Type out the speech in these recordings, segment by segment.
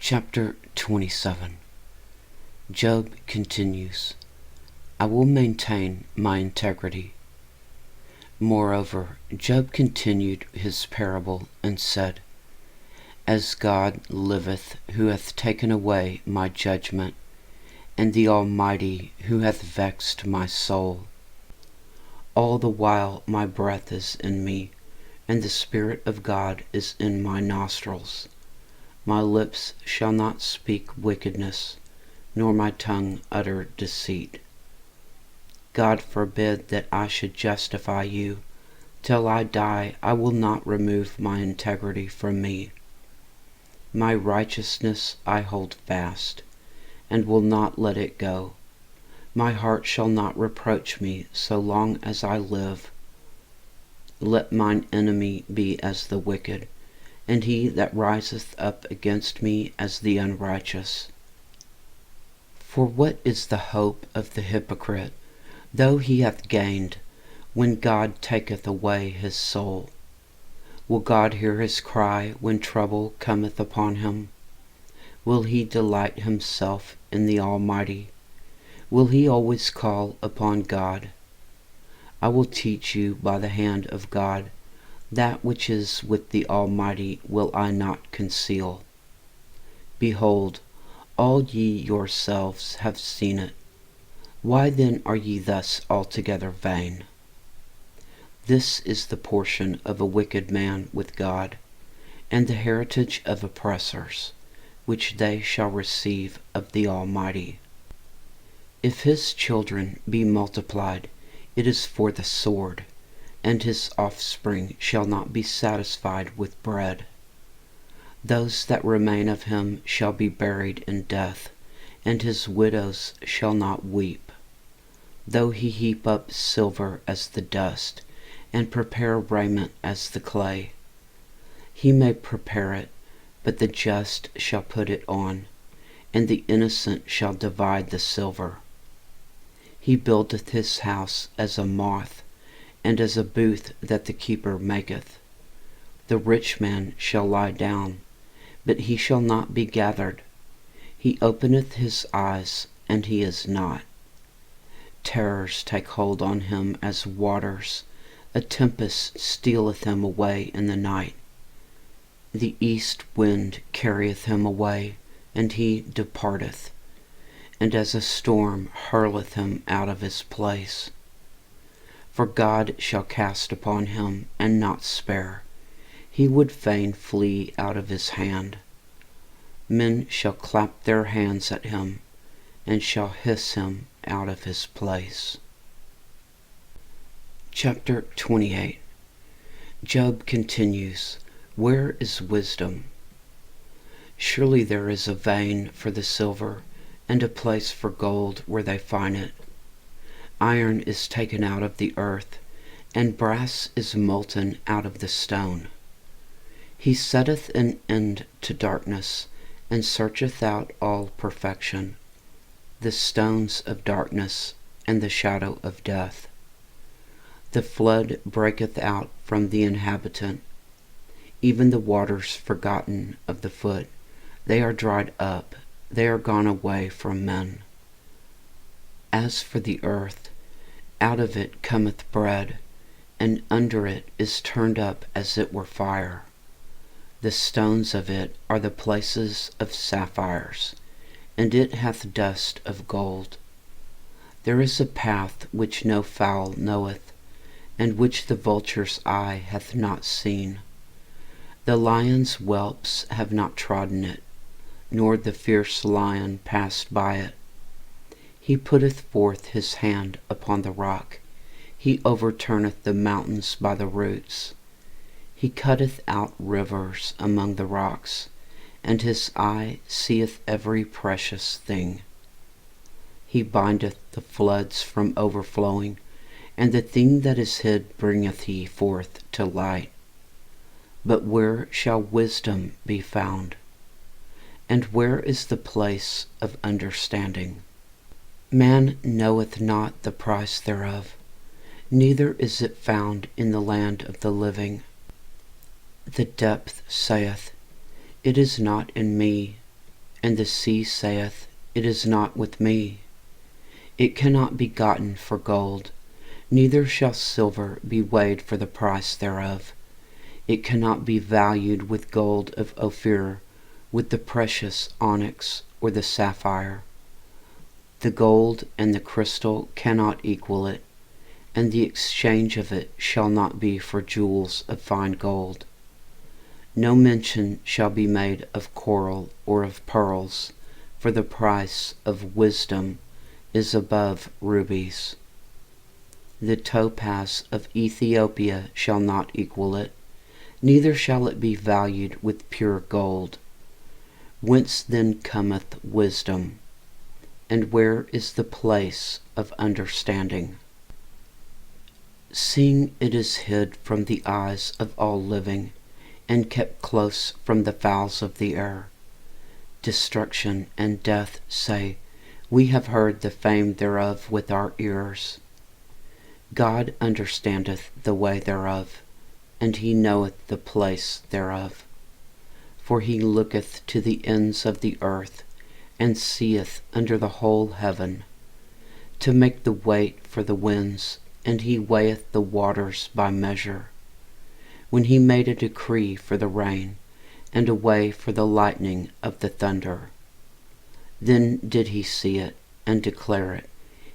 Chapter 27. Job continues, I will maintain my integrity. Moreover, Job continued his parable and said, As God liveth, who hath taken away my judgment, and the Almighty, who hath vexed my soul, all the while my breath is in me, and the Spirit of God is in my nostrils. My lips shall not speak wickedness, nor my tongue utter deceit. God forbid that I should justify you. Till I die, I will not remove my integrity from me. My righteousness I hold fast, and will not let it go. My heart shall not reproach me so long as I live. Let mine enemy be as the wicked, and he that riseth up against me as the unrighteous. For what is the hope of the hypocrite, though he hath gained, when God taketh away his soul? Will God hear his cry when trouble cometh upon him? Will he delight himself in the Almighty? Will he always call upon God? I will teach you by the hand of God. That which is with the Almighty will I not conceal. Behold, all ye yourselves have seen it. Why then are ye thus altogether vain? This is the portion of a wicked man with God, and the heritage of oppressors, which they shall receive of the Almighty. If his children be multiplied, it is for the sword, and his offspring shall not be satisfied with bread. Those that remain of him shall be buried in death, and his widows shall not weep. Though he heap up silver as the dust, and prepare raiment as the clay, he may prepare it, but the just shall put it on, and the innocent shall divide the silver. He buildeth his house as a moth, and as a booth that the keeper maketh. The rich man shall lie down, but he shall not be gathered. He openeth his eyes, and he is not. Terrors take hold on him as waters. A tempest stealeth him away in the night. The east wind carrieth him away, and he departeth, and as a storm hurleth him out of his place. For God shall cast upon him, and not spare. He would fain flee out of his hand. Men shall clap their hands at him, and shall hiss him out of his place. Chapter 28. Job continues, Where is wisdom? Surely there is a vein for the silver, and a place for gold where they find it. Iron is taken out of the earth, and brass is molten out of the stone. He setteth an end to darkness, and searcheth out all perfection, the stones of darkness, and the shadow of death. The flood breaketh out from the inhabitant, even the waters forgotten of the foot. They are dried up, they are gone away from men. As for the earth, out of it cometh bread, and under it is turned up as it were fire. The stones of it are the places of sapphires, and it hath dust of gold. There is a path which no fowl knoweth, and which the vulture's eye hath not seen. The lion's whelps have not trodden it, nor the fierce lion passed by it. He putteth forth his hand upon the rock. He overturneth the mountains by the roots. He cutteth out rivers among the rocks, and his eye seeth every precious thing. He bindeth the floods from overflowing, and the thing that is hid bringeth he forth to light. But where shall wisdom be found? And where is the place of understanding? Man knoweth not the price thereof, neither is it found in the land of the living. The depth saith, It is not in me, And the sea saith, It is not with me. It cannot be gotten for gold, neither shall silver be weighed for the price thereof. It cannot be valued with gold of Ophir, with the precious onyx or the sapphire. The gold and the crystal cannot equal it, and the exchange of it shall not be for jewels of fine gold. No mention shall be made of coral or of pearls, for the price of wisdom is above rubies. The topaz of Ethiopia shall not equal it, neither shall it be valued with pure gold. Whence then cometh wisdom? And where is the place of understanding? Seeing it is hid from the eyes of all living, and kept close from the fowls of the air. Destruction and death say, We have heard the fame thereof with our ears. God understandeth the way thereof, and he knoweth the place thereof. For he looketh to the ends of the earth, and seeth under the whole heaven, to make the weight for the winds, and he weigheth the waters by measure. When he made a decree for the rain, and a way for the lightning of the thunder. Then did he see it, and declare it.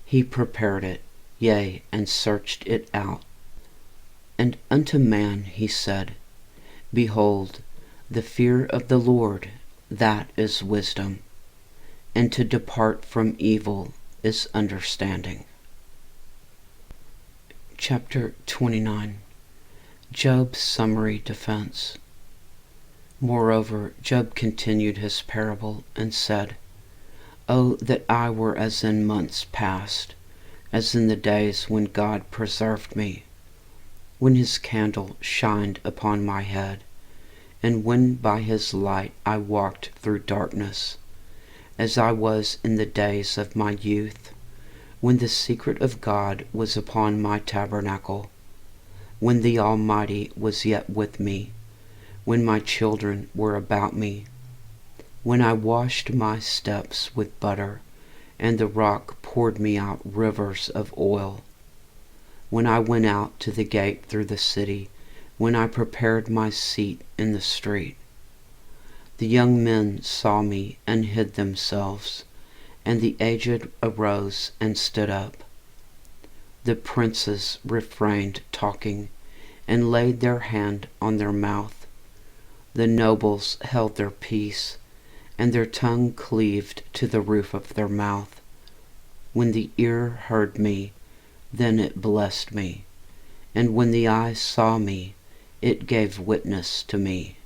He prepared it, yea, and searched it out. And unto man he said, Behold, the fear of the Lord, that is wisdom, and to depart from evil is understanding. Chapter 29. Job's summary defense. Moreover, Job continued his parable and said, O that I were as in months past, as in the days when God preserved me, when his candle shined upon my head, and when by his light I walked through darkness, as I was in the days of my youth, when the secret of God was upon my tabernacle, when the Almighty was yet with me, when my children were about me, when I washed my steps with butter, and the rock poured me out rivers of oil, when I went out to the gate through the city, when I prepared my seat in the street. The young men saw me and hid themselves, and the aged arose and stood up. The princes refrained talking, and laid their hand on their mouth. The nobles held their peace, and their tongue cleaved to the roof of their mouth. When the ear heard me, then it blessed me, and when the eye saw me, it gave witness to me,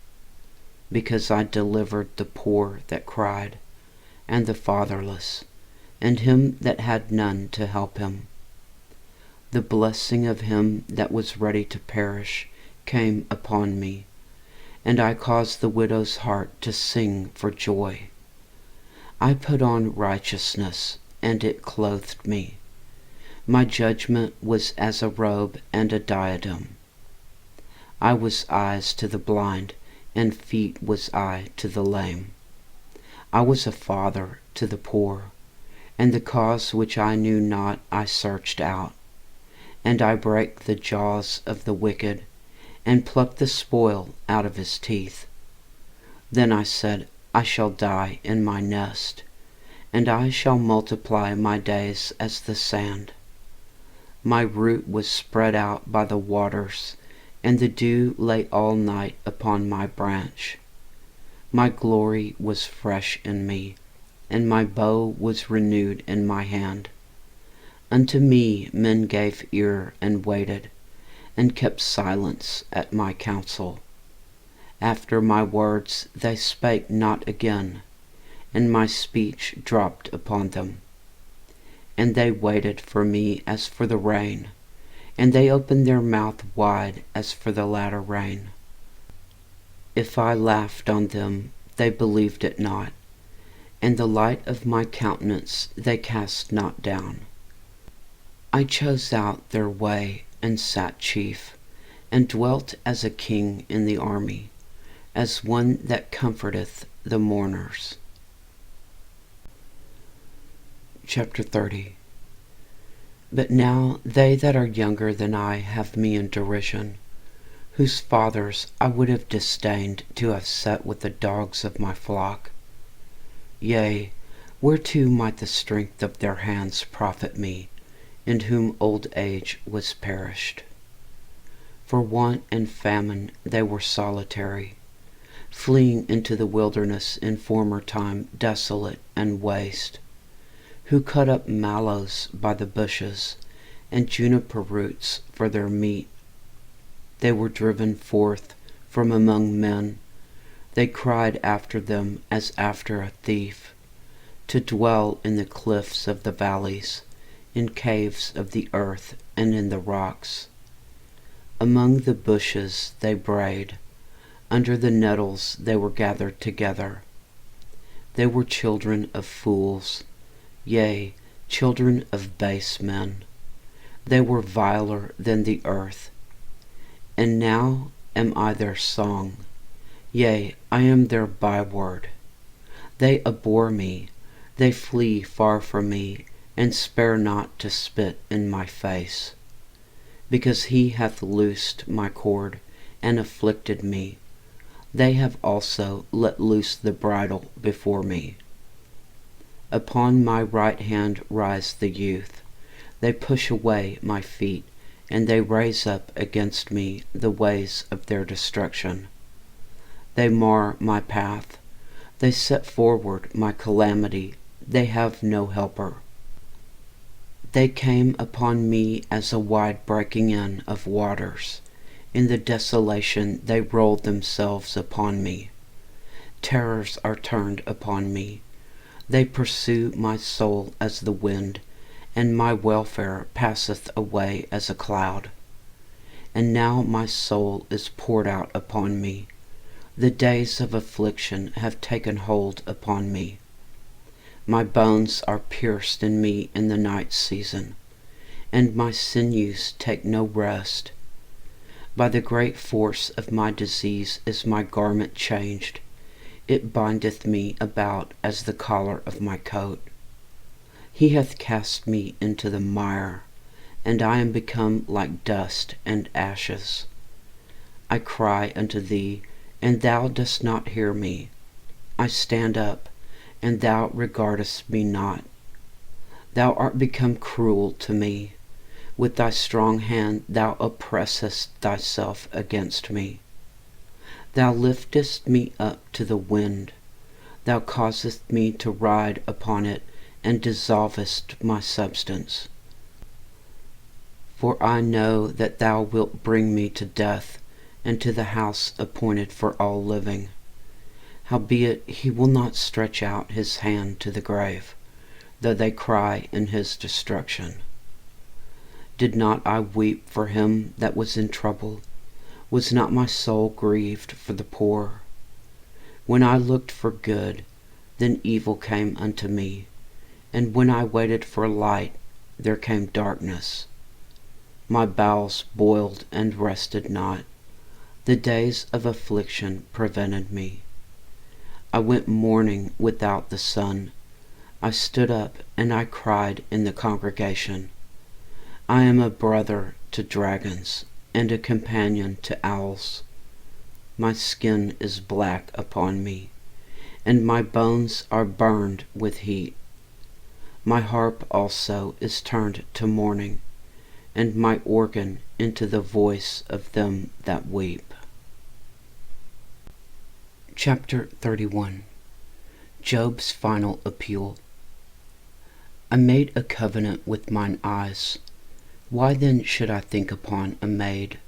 because I delivered the poor that cried, and the fatherless, and him that had none to help him. The blessing of him that was ready to perish came upon me, and I caused the widow's heart to sing for joy. I put on righteousness, and it clothed me. My judgment was as a robe and a diadem. I was eyes to the blind, and feet was I to the lame. I was a father to the poor, and the cause which I knew not I searched out. And I brake the jaws of the wicked, and plucked the spoil out of his teeth. Then I said, I shall die in my nest, and I shall multiply my days as the sand. My root was spread out by the waters, and the dew lay all night upon my branch. My glory was fresh in me, and my bow was renewed in my hand. Unto me men gave ear and waited, and kept silence at my counsel. After my words they spake not again, and my speech dropped upon them. And they waited for me as for the rain, and they opened their mouth wide as for the latter rain. If I laughed on them, they believed it not, and the light of my countenance they cast not down. I chose out their way, and sat chief, and dwelt as a king in the army, as one that comforteth the mourners. Chapter 30. But now they that are younger than I have me in derision, whose fathers I would have disdained to have set with the dogs of my flock. Yea, whereto might the strength of their hands profit me, in whom old age was perished? For want and famine they were solitary, fleeing into the wilderness in former time desolate and waste, who cut up mallows by the bushes, and juniper roots for their meat. They were driven forth from among men. They cried after them as after a thief, to dwell in the cliffs of the valleys, in caves of the earth, and in the rocks. Among the bushes they brayed, under the nettles they were gathered together. They were children of fools, yea, children of base men. They were viler than the earth. And now am I their song, yea, I am their byword. They abhor me, they flee far from me, and spare not to spit in my face. Because he hath loosed my cord, and afflicted me, they have also let loose the bridle before me. Upon my right hand rise the youth. They push away my feet, and they raise up against me the ways of their destruction. They mar my path. They set forward my calamity. They have no helper. They came upon me as a wide breaking in of waters. In the desolation they rolled themselves upon me. Terrors are turned upon me. They pursue my soul as the wind, and my welfare passeth away as a cloud. And now my soul is poured out upon me. The days of affliction have taken hold upon me. My bones are pierced in me in the night season, and my sinews take no rest. By the great force of my disease is my garment changed. It bindeth me about as the collar of my coat. He hath cast me into the mire, and I am become like dust and ashes. I cry unto thee, and thou dost not hear me. I stand up, and thou regardest me not. Thou art become cruel to me. With thy strong hand thou oppressest thyself against me. Thou liftest me up to the wind. Thou causest me to ride upon it, and dissolvest my substance. For I know that thou wilt bring me to death, and to the house appointed for all living. Howbeit he will not stretch out his hand to the grave, though they cry in his destruction. Did not I weep for him that was in trouble? Was not my soul grieved for the poor? When I looked for good, then evil came unto me, and when I waited for light, there came darkness. My bowels boiled and rested not. The days of affliction prevented me. I went mourning without the sun. I stood up, and I cried in the congregation. I am a brother to dragons, and a companion to owls. My skin is black upon me, and my bones are burned with heat. My harp also is turned to mourning, and my organ into the voice of them that weep. Chapter 31. Job's final appeal. I made a covenant with mine eyes. Why then should I think upon a maid?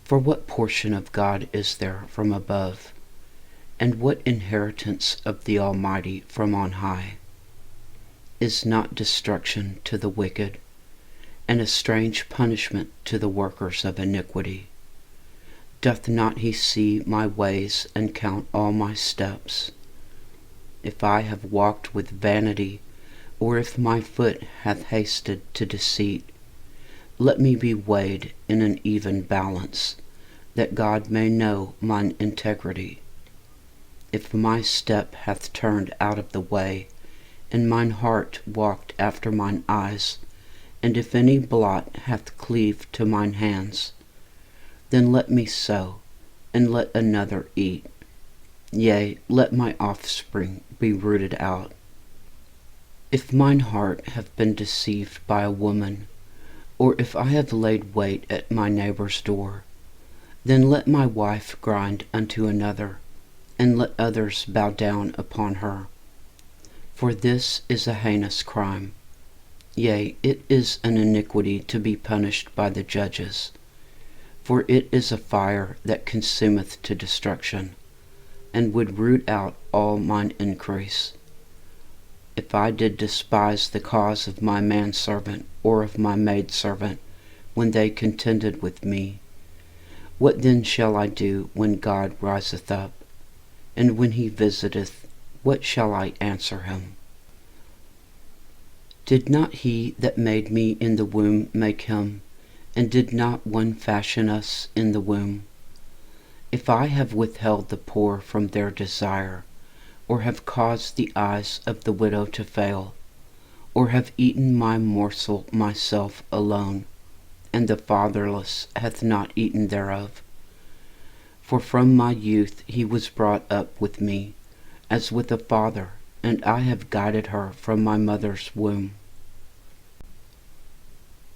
For what portion of God is there from above? And what inheritance of the Almighty from on high? Is not destruction to the wicked, and a strange punishment to the workers of iniquity? Doth not he see my ways and count all my steps? If I have walked with vanity, or if my foot hath hasted to deceit, let me be weighed in an even balance, that God may know mine integrity. If my step hath turned out of the way, and mine heart walked after mine eyes. And if any blot hath cleaved to mine hands, then let me sow, and let another eat. Yea, let my offspring be rooted out. If mine heart have been deceived by a woman, or if I have laid wait at my neighbor's door, then let my wife grind unto another, and let others bow down upon her. For this is a heinous crime. Yea, it is an iniquity to be punished by the judges. For it is a fire that consumeth to destruction, and would root out all mine increase. If I did despise the cause of my manservant or of my maidservant, when they contended with me, what then shall I do when God riseth up? And when he visiteth, what shall I answer him? Did not he that made me in the womb make him? And did not one fashion us in the womb? If I have withheld the poor from their desire, or have caused the eyes of the widow to fail, or have eaten my morsel myself alone, and the fatherless hath not eaten thereof. For from my youth he was brought up with me, as with a father, and I have guided her from my mother's womb.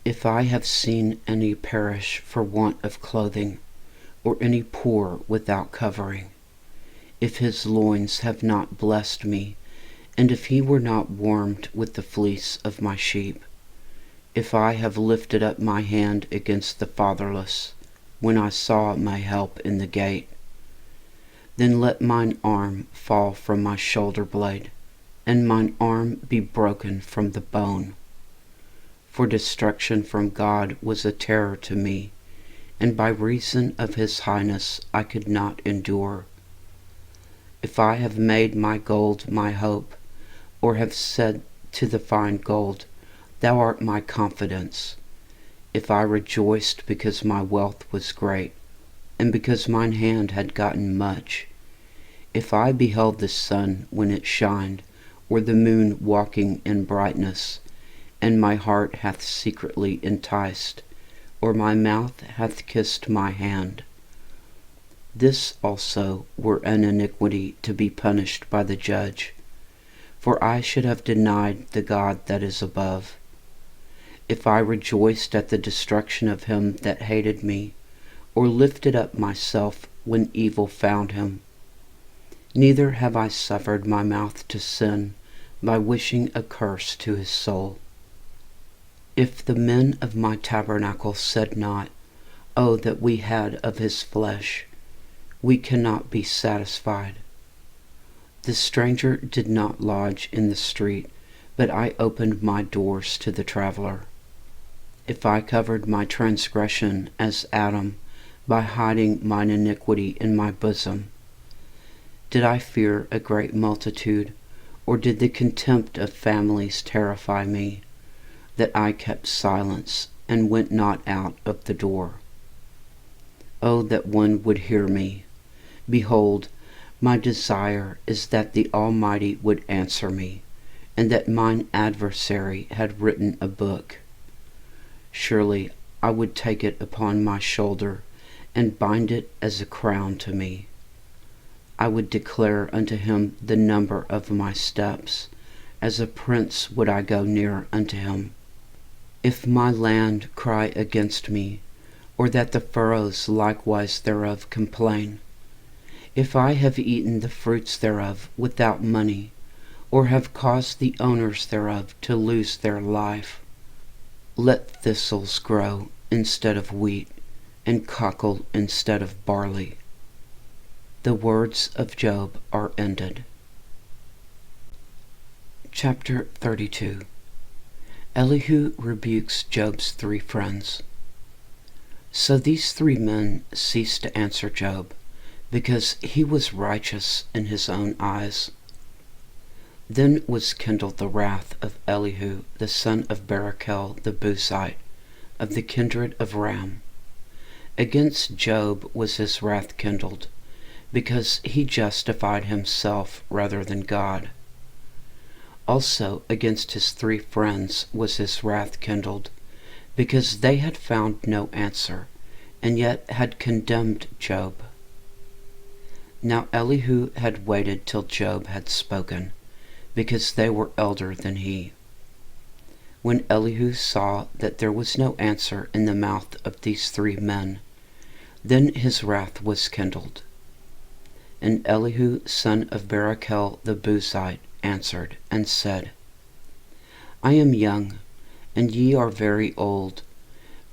If I have seen any perish for want of clothing, or any poor without covering, if his loins have not blessed me, and if he were not warmed with the fleece of my sheep, if I have lifted up my hand against the fatherless, when I saw my help in the gate, then let mine arm fall from my shoulder blade, and mine arm be broken from the bone. For destruction from God was a terror to me, and by reason of his highness I could not endure. If I have made my gold my hope, or have said to the fine gold, Thou art my confidence, if I rejoiced because my wealth was great, and because mine hand had gotten much, if I beheld the sun when it shined, or the moon walking in brightness, and my heart hath secretly enticed, or my mouth hath kissed my hand, this also were an iniquity to be punished by the judge, for I should have denied the God that is above. If I rejoiced at the destruction of him that hated me, or lifted up myself when evil found him, neither have I suffered my mouth to sin by wishing a curse to his soul. If the men of my tabernacle said not, Oh, that we had of his flesh, we cannot be satisfied. The stranger did not lodge in the street, but I opened my doors to the traveler. If I covered my transgression as Adam, by hiding mine iniquity in my bosom, did I fear a great multitude, or did the contempt of families terrify me, that I kept silence and went not out of the door? Oh, that one would hear me! Behold, my desire is that the Almighty would answer me, and that mine adversary had written a book. Surely I would take it upon my shoulder, and bind it as a crown to me. I would declare unto him the number of my steps, as a prince would I go near unto him. If my land cry against me, or that the furrows likewise thereof complain, if I have eaten the fruits thereof without money, or have caused the owners thereof to lose their life, let thistles grow instead of wheat, and cockle instead of barley. The words of Job are ended. Chapter 32. Elihu rebukes Job's 3 friends. So these 3 men ceased to answer Job, because he was righteous in his own eyes. Then was kindled the wrath of Elihu the son of Barachel the Buzite, of the kindred of Ram. Against Job was his wrath kindled, because he justified himself rather than God. Also against his 3 friends was his wrath kindled, because they had found no answer, and yet had condemned Job. Now Elihu had waited till Job had spoken, because they were elder than he. When Elihu saw that there was no answer in the mouth of these 3 men, then his wrath was kindled. And Elihu son of Barachel the Buzite answered and said, I am young, and ye are very old,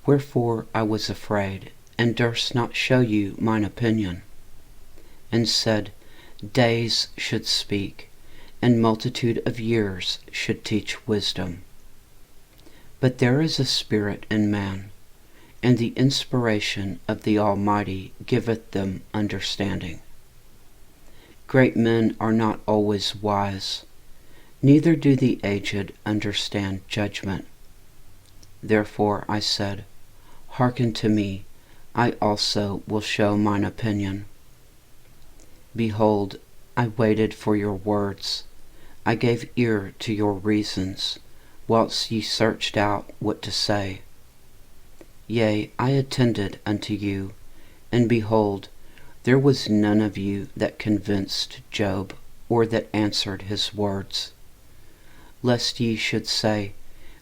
wherefore I was afraid, and durst not show you mine opinion. And said, Days should speak, and multitude of years should teach wisdom. But there is a spirit in man, and the inspiration of the Almighty giveth them understanding. Great men are not always wise, neither do the aged understand judgment. Therefore I said, Hearken to me, I also will show mine opinion. Behold, I waited for your words, I gave ear to your reasons, whilst ye searched out what to say. Yea, I attended unto you, and behold, there was none of you that convinced Job, or that answered his words. Lest ye should say,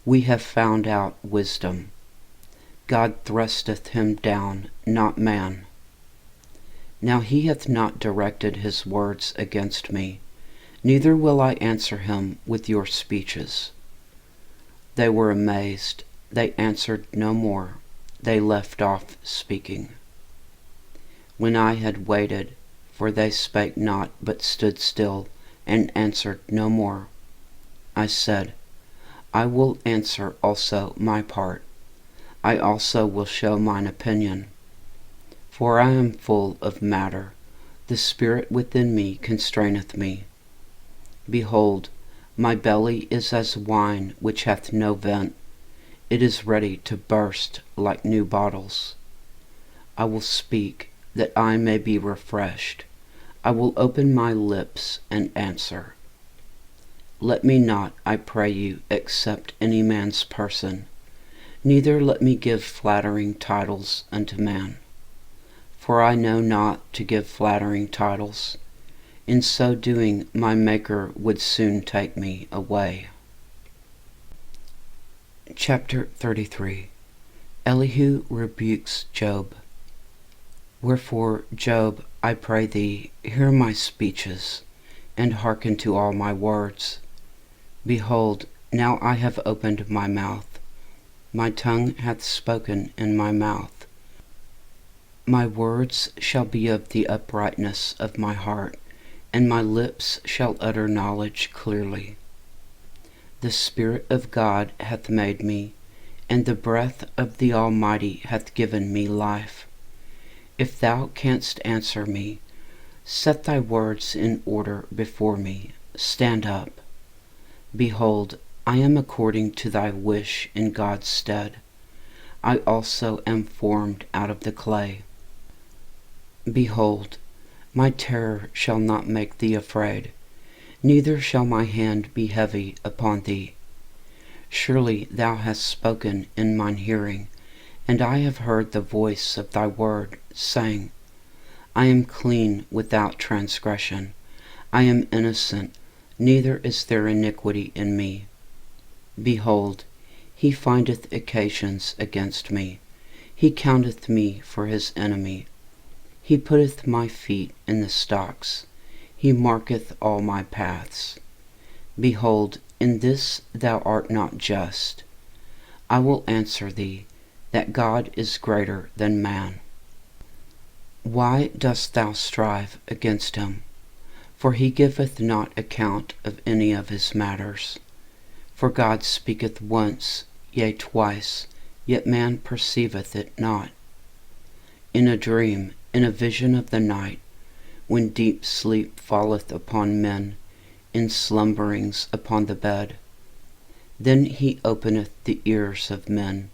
We have found out wisdom. God thrusteth him down, not man. Now he hath not directed his words against me, neither will I answer him with your speeches. They were amazed, they answered no more, they left off speaking. When I had waited, for they spake not, but stood still, and answered no more, I said, I will answer also my part, I also will show mine opinion. For I am full of matter, the spirit within me constraineth me. Behold, my belly is as wine which hath no vent, it is ready to burst like new bottles. I will speak, that I may be refreshed. I will open my lips and answer. Let me not, I pray you, accept any man's person, neither let me give flattering titles unto man. For I know not to give flattering titles. In so doing, my Maker would soon take me away. Chapter 33. Elihu rebukes Job. Wherefore, Job, I pray thee, hear my speeches, and hearken to all my words. Behold, now I have opened my mouth, my tongue hath spoken in my mouth. My words shall be of the uprightness of my heart, and my lips shall utter knowledge clearly. The Spirit of God hath made me, and the breath of the Almighty hath given me life. If thou canst answer me, set thy words in order before me, stand up. Behold, I am according to thy wish in God's stead. I also am formed out of the clay. Behold, my terror shall not make thee afraid, neither shall my hand be heavy upon thee. Surely thou hast spoken in mine hearing, and I have heard the voice of thy word, saying, I am clean without transgression, I am innocent, neither is there iniquity in me. Behold, he findeth occasions against me, he counteth me for his enemy. He putteth my feet in the stocks, he marketh all my paths. Behold, in this thou art not just. I will answer thee, that God is greater than man. Why dost thou strive against him? For he giveth not account of any of his matters. For God speaketh once, yea twice, yet man perceiveth it not. In a dream, in a vision of the night, when deep sleep falleth upon men, in slumberings upon the bed, then he openeth the ears of men,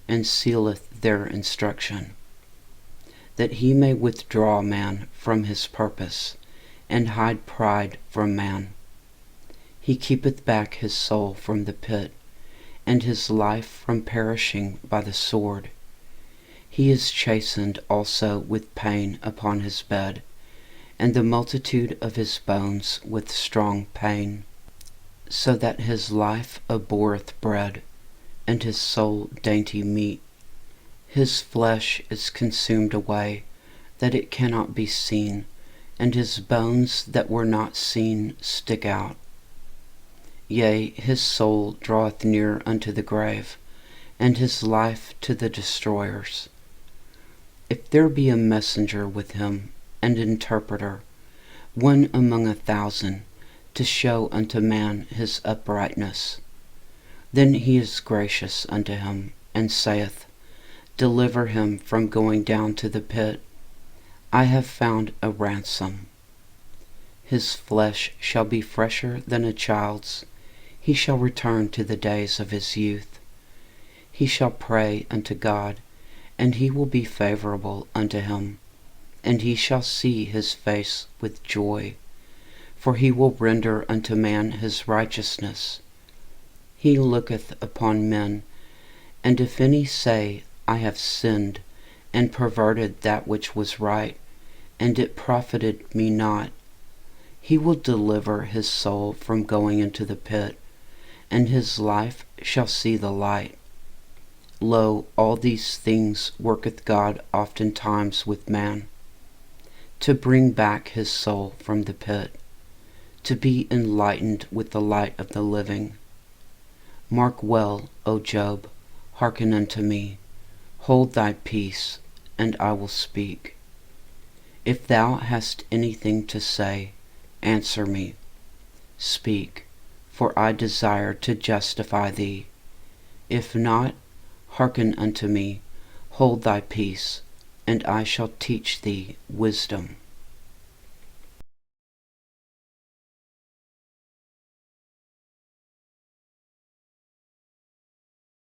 and sealeth their instruction, that he may withdraw man from his purpose, and hide pride from man. He keepeth back his soul from the pit, and his life from perishing by the sword. He is chastened also with pain upon his bed, and the multitude of his bones with strong pain, so that his life abhorreth bread, and his soul dainty meat. His flesh is consumed away, that it cannot be seen, and his bones that were not seen stick out. Yea, his soul draweth near unto the grave, and his life to the destroyers. If there be a messenger with him, and interpreter, one among 1,000, to show unto man his uprightness, then he is gracious unto him, and saith, Deliver him from going down to the pit. I have found a ransom. His flesh shall be fresher than a child's. He shall return to the days of his youth. He shall pray unto God, and he will be favorable unto him, and he shall see his face with joy, for he will render unto man his righteousness. He looketh upon men, and if any say, I have sinned, and perverted that which was right, and it profited me not, he will deliver his soul from going into the pit, and his life shall see the light. Lo, all these things worketh God oftentimes with man, to bring back his soul from the pit, to be enlightened with the light of the living. Mark well, O Job, hearken unto me, hold thy peace, and I will speak. If thou hast anything to say, answer me. Speak, for I desire to justify thee. If not, hearken unto me, hold thy peace, and I shall teach thee wisdom.